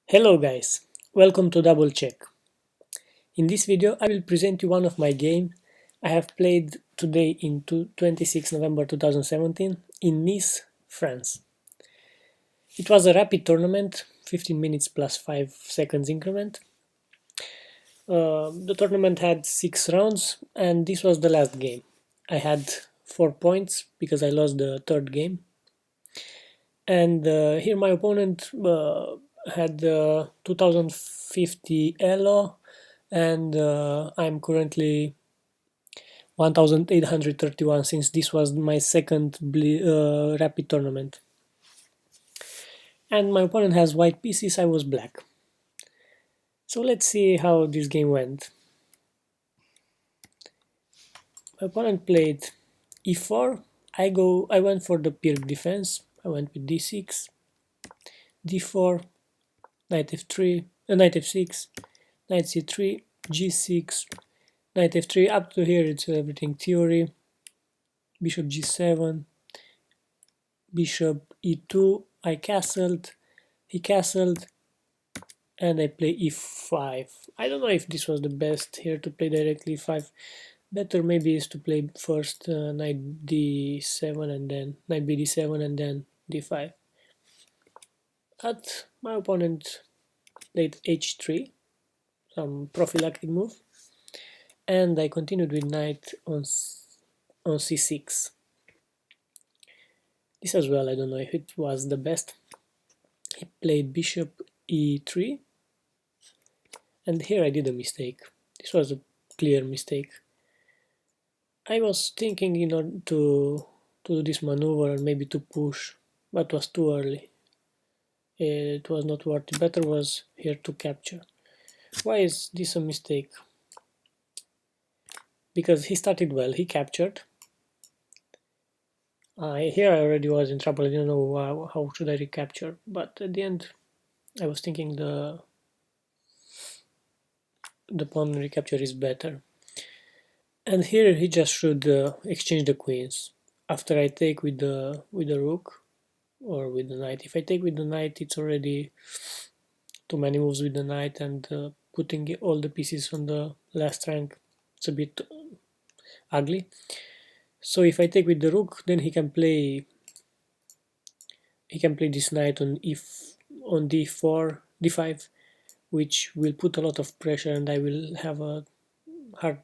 Hello guys, welcome to Double Check. In this video I will present you one of my games I have played today in 26 November 2017 in Nice, France. It was a rapid tournament, 15 minutes plus 5 seconds increment. The tournament had 6 rounds and this was the last game. I had 4 points because I lost the third game. And here my opponent had 2050 Elo and I'm currently 1831 since this was my second rapid tournament. And my opponent has white pieces, I was black. So let's see how this game went. My opponent played e4. I went for the Pirc defense. I went with d6, d4, knight f3, knight f6, knight c3, g6, knight f3. Up to here it's everything theory. Bishop g7, bishop e2, I castled, he castled, and I play e5. I don't know if this was the best here to play directly e5. Better maybe is to play first knight d7 and then knight bd7 and then d5. But my opponent played h3, some prophylactic move, and I continued with knight on c6. This as well, I don't know if it was the best. He played bishop e3, and here I did a mistake. This was a clear mistake. I was thinking in order to do this maneuver and maybe to push, but it was too early. It was not worth it. Better was here to capture. Why is this a mistake? Because he started well, he captured. Here I already was in trouble, I didn't know how should I recapture, but at the end I was thinking the pawn recapture is better. And here he just should exchange the queens. After I take with the rook or with the knight. If I take with the knight, it's already too many moves with the knight, and putting all the pieces on the last rank, it's a bit ugly. So if I take with the rook, then he can play this knight on d4, d5, which will put a lot of pressure, and I will have a hard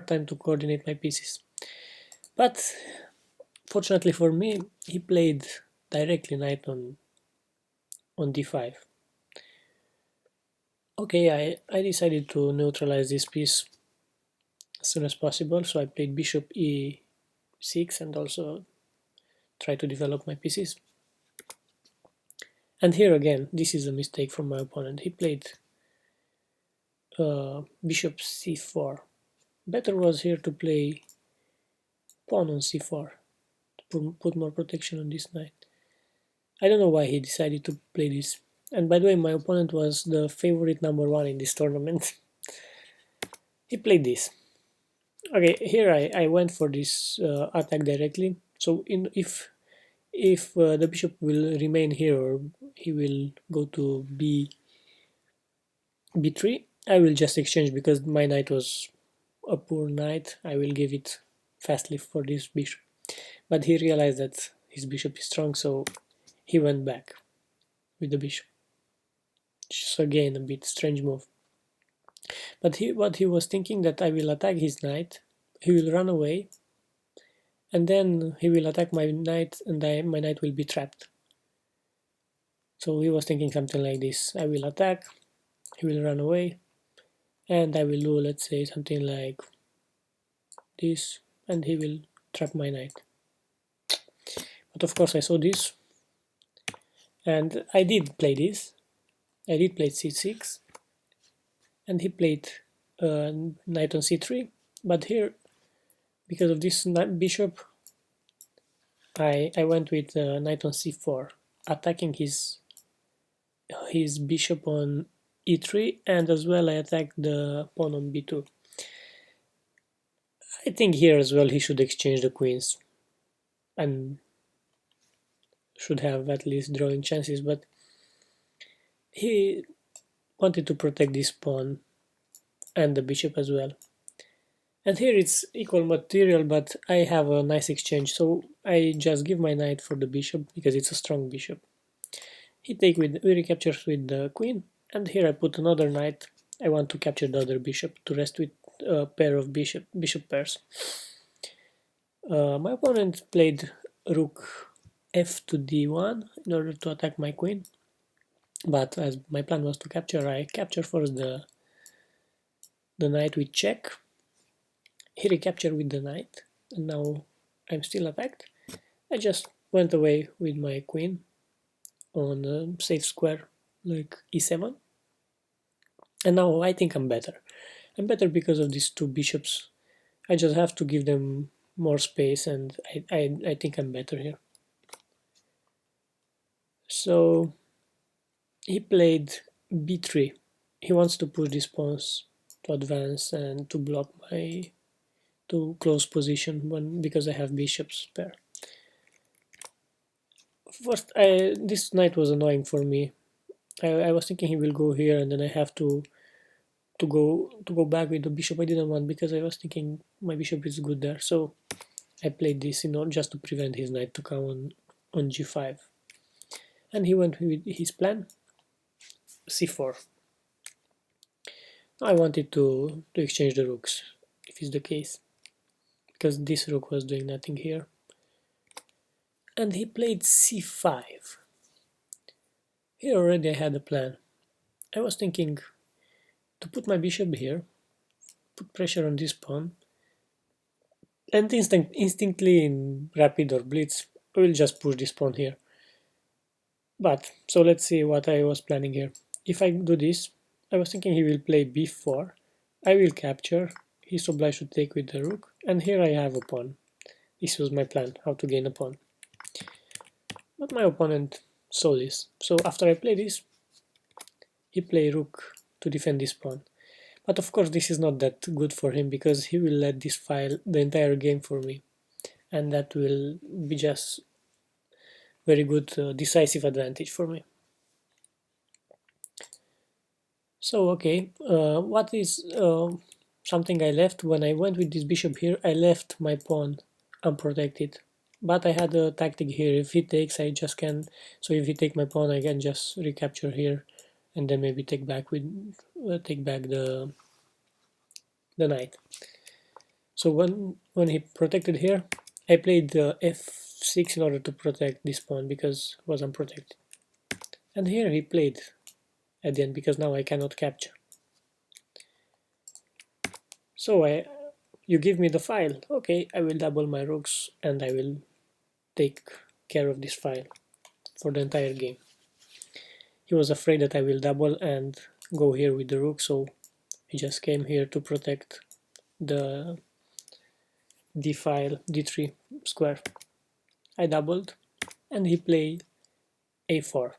time to coordinate my pieces. But fortunately for me, he played directly knight on d5. Okay, I decided to neutralize this piece as soon as possible, so I played bishop e6 and also try to develop my pieces. And here again, this is a mistake from my opponent. He played bishop c4. Better was here to play pawn on c4 to put more protection on this knight. I don't know why he decided to play this. And by the way, my opponent was the favorite number 1 in this tournament. He played this. Okay, here I went for this attack directly. So if the bishop will remain here or he will go to b3, I will just exchange because my knight was a poor knight. I will give it fastly for this bishop. But he realized that his bishop is strong, so he went back with the bishop. Just again a bit strange move. But what he was thinking that I will attack his knight, he will run away, and then he will attack my knight, and my knight will be trapped. So he was thinking something like this: I will attack, he will run away, and I will do, let's say, something like this, and he will trap my knight. But of course I saw this, and I did play this. I did play c6, and he played knight on c3, but here, because of this bishop, I went with knight on c4, attacking his bishop on e3, and as well I attacked the pawn on b2. I think here as well he should exchange the queens and should have at least drawing chances, but he wanted to protect this pawn and the bishop as well. And here it's equal material, but I have a nice exchange, so I just give my knight for the bishop because it's a strong bishop. He recaptures with the queen, and here I put another knight. I want to capture the other bishop to rest with a pair of bishop pairs. My opponent played rook f to d1 in order to attack my queen, but as my plan was to capture, I capture first the knight with check. He recaptured with the knight, and now I'm still attacked. I just went away with my queen on a safe square like e7, and now I think I'm better. I'm better because of these two bishops. I just have to give them more space, and I think I'm better here. So he played b3. He wants to push these pawns to advance and to block my to close position because I have bishops pair. First, this knight was annoying for me. I was thinking he will go here, and then I have to go back with the bishop. I didn't want because I was thinking my bishop is good there. So I played this in order just to prevent his knight to come on g5. And he went with his plan, c4. I wanted to exchange the rooks, if it's the case, because this rook was doing nothing here. And he played c5. Here already I had a plan. I was thinking to put my bishop here, put pressure on this pawn, and instantly in rapid or blitz, I will just push this pawn here. But, so let's see what I was planning here. If I do this, I was thinking he will play b4, I will capture, he's obliged to take with the rook, and here I have a pawn. This was my plan, how to gain a pawn. But my opponent saw this, so after I play this, he play rook to defend this pawn. But of course this is not that good for him, because he will let this file the entire game for me, and that will be just very good decisive advantage for me. So okay, what is something I left when I went with this bishop here? I left my pawn unprotected, but I had a tactic here. If he takes, I just can. So if he take my pawn, I can just recapture here, and then maybe take back the knight. So when he protected here, I played the f6 in order to protect this pawn because it was unprotected. And here he played at the end because now I cannot capture. So you give me the file, okay, I will double my rooks and I will take care of this file for the entire game. He was afraid that I will double and go here with the rook, so he just came here to protect the d file, d3 square. I doubled and he played a4.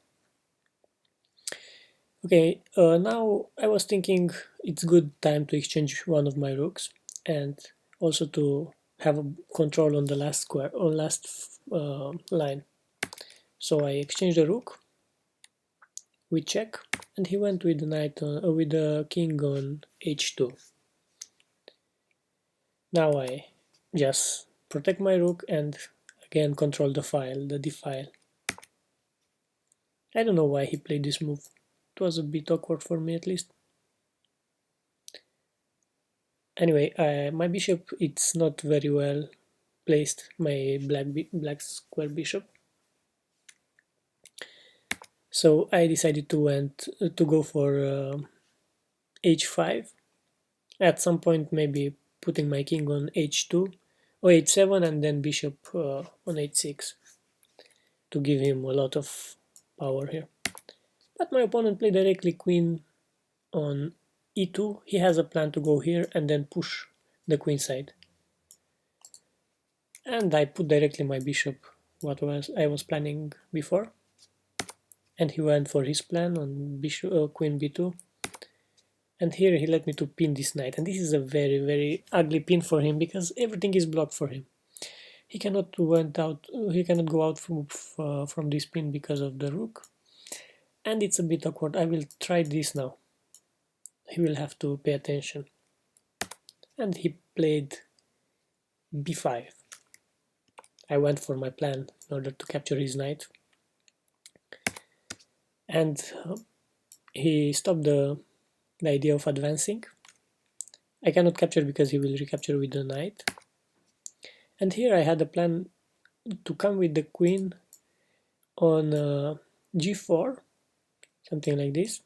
Okay, now I was thinking it's good time to exchange one of my rooks and also to have a control on the last square or last line. So I exchanged the rook with check, and he went with the knight with the king on h2. Now I just protect my rook and again control the file, the d file. I don't know why he played this move. It was a bit awkward for me at least. Anyway, my bishop, it's not very well placed, my black square bishop. So I decided to go for h5. At some point maybe putting my king on h2 or h7 and then bishop on h6 to give him a lot of power here. But my opponent played directly queen on e2. He has a plan to go here and then push the queen side. And I put directly my bishop what I was planning before. And he went for his plan on bishop queen b2. And here he let me to pin this knight, and this is a very, very ugly pin for him because everything is blocked for him. He cannot go out from this pin because of the rook, and it's a bit awkward. I will try this now. He will have to pay attention. And he played b5. I went for my plan in order to capture his knight. And he stopped the idea of advancing. I cannot capture because he will recapture with the knight. And here I had a plan to come with the queen on g4, something like this.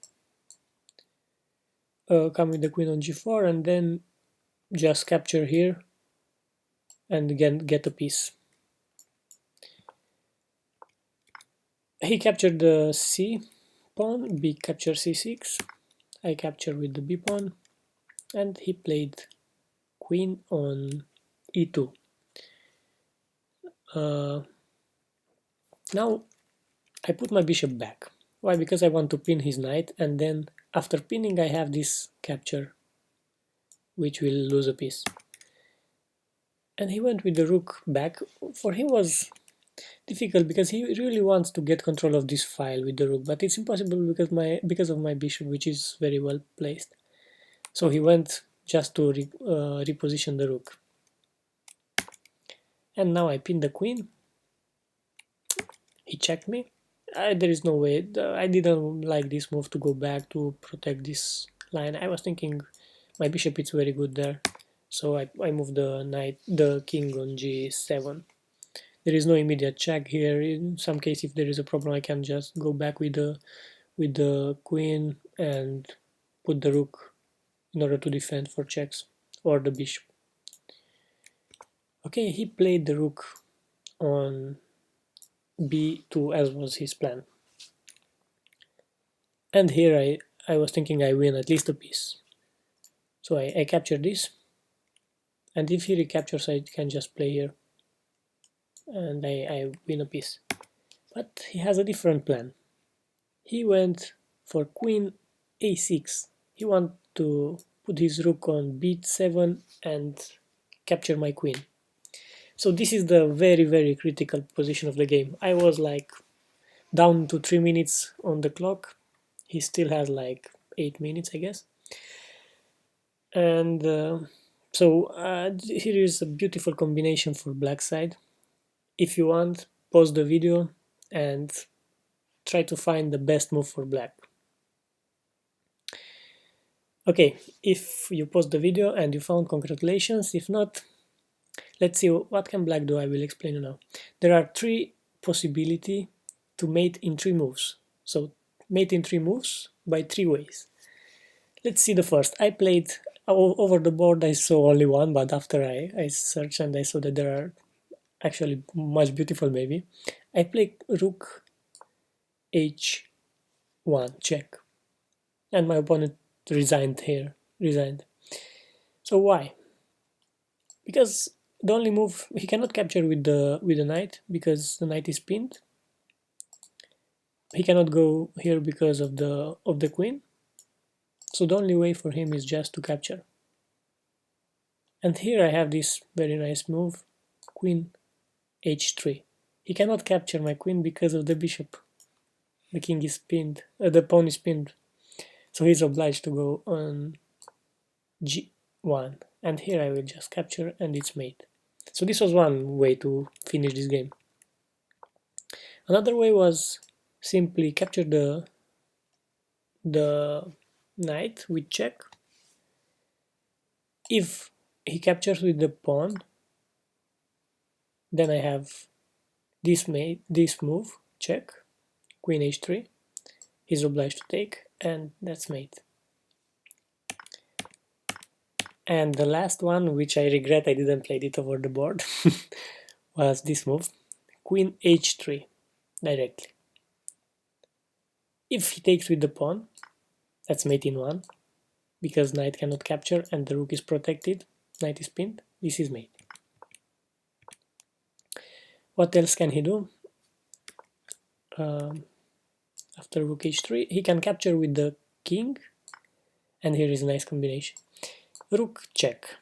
Come with the queen on g4 and then just capture here and again get a piece. He captured the c pawn, b capture c6, I capture with the b pawn, and he played queen on e2. Now I put my bishop back. Why? Because I want to pin his knight, and then after pinning I have this capture, which will lose a piece. And he went with the rook back. For him was difficult because he really wants to get control of this file with the rook, but it's impossible because of my bishop, which is very well placed. So he went just to reposition the rook. And now I pin the queen. He checked me. There is no way. I didn't like this move to go back to protect this line. I was thinking my bishop is very good there, so I moved the king on g7. There is no immediate check here. In some case, if there is a problem, I can just go back with the queen and put the rook in order to defend for checks, or the bishop. Okay, he played the rook on b2 as was his plan. And here I was thinking I win at least a piece. So I capture this, and if he recaptures I can just play here and I win a piece. But he has a different plan. He went for queen a6. He wants to put his rook on b7 and capture my queen. So this is the very critical position of the game. I was like down to 3 minutes on the clock. He still has like 8 minutes, I guess. And here is a beautiful combination for black side. If you want, pause the video and try to find the best move for black. Okay, if you pause the video and you found, congratulations. If not, let's see what can black do. I will explain you now. There are 3 possibilities to mate in 3 moves. So mate in 3 moves by 3 ways. Let's see the first. I played over the board. I saw only one, but after I searched and I saw that there are actually much beautiful maybe. I played rook h1 check, and my opponent resigned. So why? Because the only move he cannot capture with the knight because the knight is pinned. He cannot go here because of the queen. So the only way for him is just to capture. And here I have this very nice move, queen h3. He cannot capture my queen because of the bishop. The king is pinned, the pawn is pinned. So he's obliged to go on g1. And here I will just capture and it's mate. So this was one way to finish this game. Another way was simply capture the knight with check. If he captures with the pawn, then I have this move, check, queen h3. He's obliged to take, and that's mate. And the last one, which I regret I didn't play it over the board, was this move, queen h3, directly. If he takes with the pawn, that's mate in 1, because knight cannot capture and the rook is protected, knight is pinned, this is mate. What else can he do? After rook h3, he can capture with the king, and here is a nice combination. Rook check.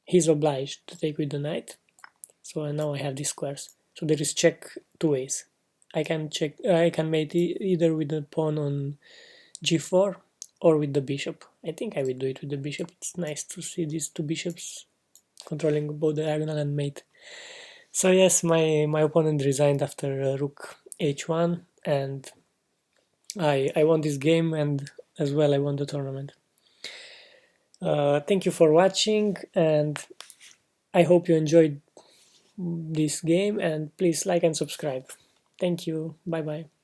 He's obliged to take with the knight, so now I have these squares. So there is check 2 ways. I can check. I can mate either with the pawn on g4 or with the bishop. I think I will do it with the bishop. It's nice to see these two bishops controlling both the diagonal and mate. So yes, my opponent resigned after rook h1, and I won this game, and as well I won the tournament. Thank you for watching, and I hope you enjoyed this game, and please like and subscribe. Thank you. Bye bye.